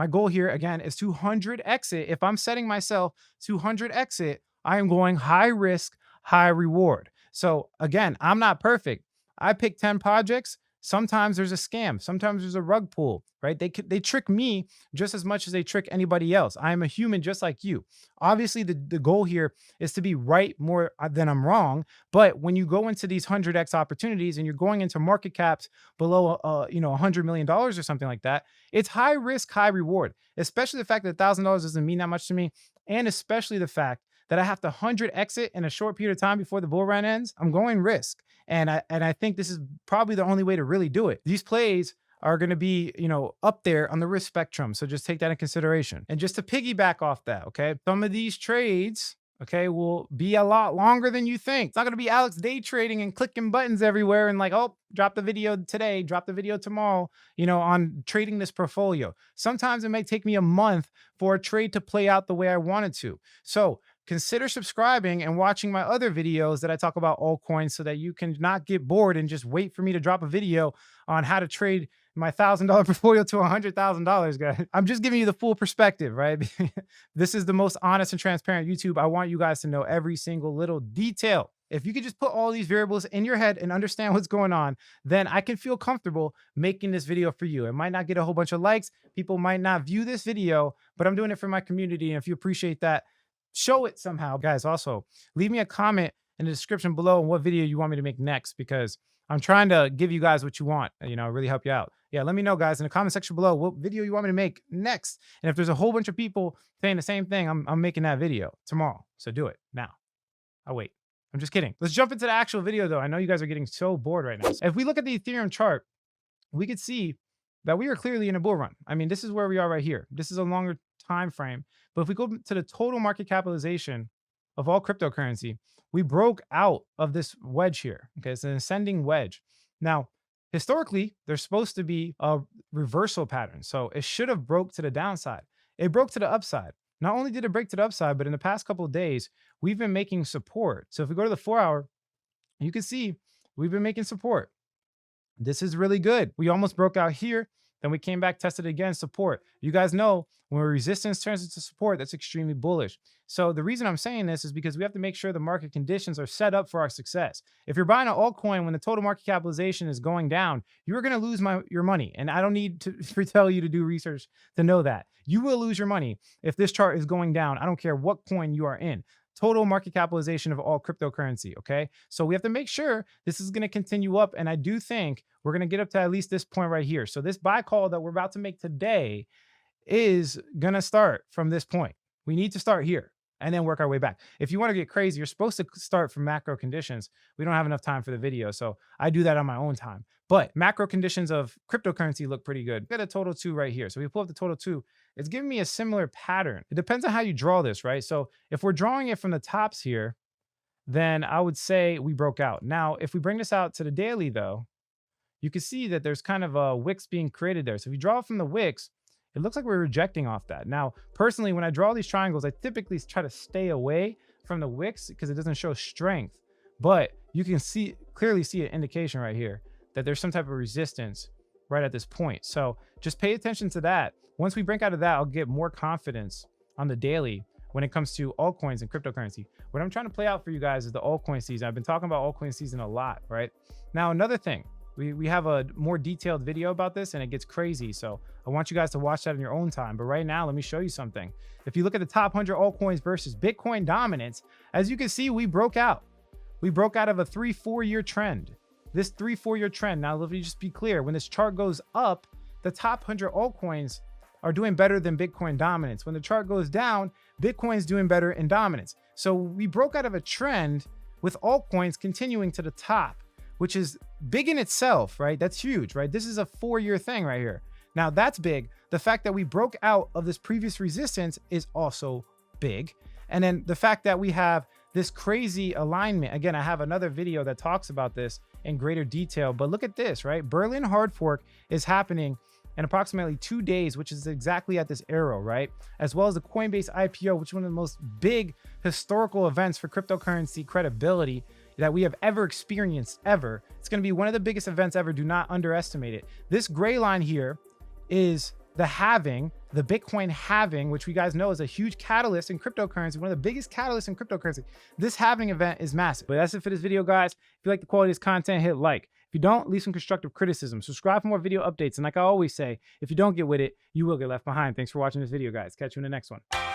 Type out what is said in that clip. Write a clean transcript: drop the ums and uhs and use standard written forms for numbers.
my goal here again is 200 exit. If I'm setting myself 200 exit, I am going high risk, high reward. So again, I'm not perfect. I pick 10 projects. Sometimes there's a scam. Sometimes there's a rug pull, right? They trick me just as much as they trick anybody else. I am a human just like you. Obviously, the goal here is to be right more than I'm wrong. But when you go into these 100x opportunities and you're going into market caps below, $100 million or something like that, it's high risk, high reward. Especially the fact that $1,000 doesn't mean that much to me, and especially the fact that I have to 100 exit in a short period of time before the bull run ends. I'm going risk, and I think this is probably the only way to really do it. These plays are going to be, up there on the risk spectrum. So just take that in consideration. And just to piggyback off that, okay, some of these trades, okay, will be a lot longer than you think. It's not going to be Alex day trading and clicking buttons everywhere and like, oh, drop the video today, drop the video tomorrow, on trading this portfolio. Sometimes it may take me a month for a trade to play out the way I wanted to. So consider subscribing and watching my other videos that I talk about altcoins so that you can not get bored and just wait for me to drop a video on how to trade my $1,000 portfolio to $100,000, guys. I'm just giving you the full perspective, right? This is the most honest and transparent YouTube. I want you guys to know every single little detail. If you could just put all these variables in your head and understand what's going on, then I can feel comfortable making this video for you. It might not get a whole bunch of likes. People might not view this video, but I'm doing it for my community. And if you appreciate that, show it somehow. Guys, also leave me a comment in the description below on what video you want me to make next, because I'm trying to give you guys what you want, really help you out. Yeah, let me know, guys, in the comment section below what video you want me to make next. And if there's a whole bunch of people saying the same thing, I'm making that video tomorrow. So do it now. I'll wait. I'm just kidding. Let's jump into the actual video, though. I know you guys are getting so bored right now. So if we look at the Ethereum chart, we could see that we are clearly in a bull run. I mean, this is where we are right here. This is a longer time frame. But if we go to the total market capitalization of all cryptocurrency, we broke out of this wedge here. Okay, it's an ascending wedge. Now, historically, there's supposed to be a reversal pattern. So it should have broke to the downside. It broke to the upside. Not only did it break to the upside, but in the past couple of days, we've been making support. So if we go to the 4-hour, you can see we've been making support. This is really good. We almost broke out here. Then we came back, tested again, support. You guys know when resistance turns into support, that's extremely bullish. So the reason I'm saying this is because we have to make sure the market conditions are set up for our success. If you're buying an altcoin when the total market capitalization is going down, you're going to lose your money. And I don't need to tell you to do research to know that. You will lose your money if this chart is going down. I don't care what coin you are in. Total market capitalization of all cryptocurrency, okay? So we have to make sure this is going to continue up, and I do think we're going to get up to at least this point right here. So this buy call that we're about to make today is going to start from this point. We need to start here and then work our way back. If you want to get crazy, you're supposed to start from macro conditions. We don't have enough time for the video, so I do that on my own time. But macro conditions of cryptocurrency look pretty good. Get a total 2 right here. So we pull up the total 2. It's giving me a similar pattern. It depends on how you draw this, right? So if we're drawing it from the tops here, then I would say we broke out. Now, if we bring this out to the daily, though, you can see that there's kind of a wicks being created there. So if you draw from the wicks, it looks like we're rejecting off that. Now, personally, when I draw these triangles, I typically try to stay away from the wicks because it doesn't show strength. But you can clearly see an indication right here that there's some type of resistance right at this point. So just pay attention to that. Once we break out of that, I'll get more confidence on the daily when it comes to altcoins and cryptocurrency. What I'm trying to play out for you guys is the altcoin season. I've been talking about altcoin season a lot, right? Now, another thing, we have a more detailed video about this and it gets crazy. So I want you guys to watch that in your own time. But right now, let me show you something. If you look at the top 100 altcoins versus Bitcoin dominance, as you can see, we broke out. We broke out of a 3-4 year trend. This 3-4 year trend. Now, let me just be clear. When this chart goes up, the top 100 altcoins are doing better than Bitcoin dominance. When the chart goes down, Bitcoin's doing better in dominance. So we broke out of a trend with altcoins continuing to the top, which is big in itself, right? That's huge, right? This is a 4-year thing right here. Now that's big. The fact that we broke out of this previous resistance is also big. And then the fact that we have this crazy alignment. Again, I have another video that talks about this in greater detail, but look at this, right? Berlin hard fork is happening in approximately 2 days, which is exactly at this arrow, right? As well as the Coinbase IPO, which is one of the most big historical events for cryptocurrency credibility that we have ever experienced ever. It's going to be one of the biggest events ever. Do not underestimate it. This gray line here is the halving the Bitcoin halving, which we guys know is a huge catalyst in cryptocurrency, one of the biggest catalysts in cryptocurrency. This halving event is massive. But that's it for this video, guys. If you like the quality of this content, hit like. If you don't, leave some constructive criticism. Subscribe for more video updates. And like I always say, if you don't get with it, you will get left behind. Thanks for watching this video, guys. Catch you in the next one.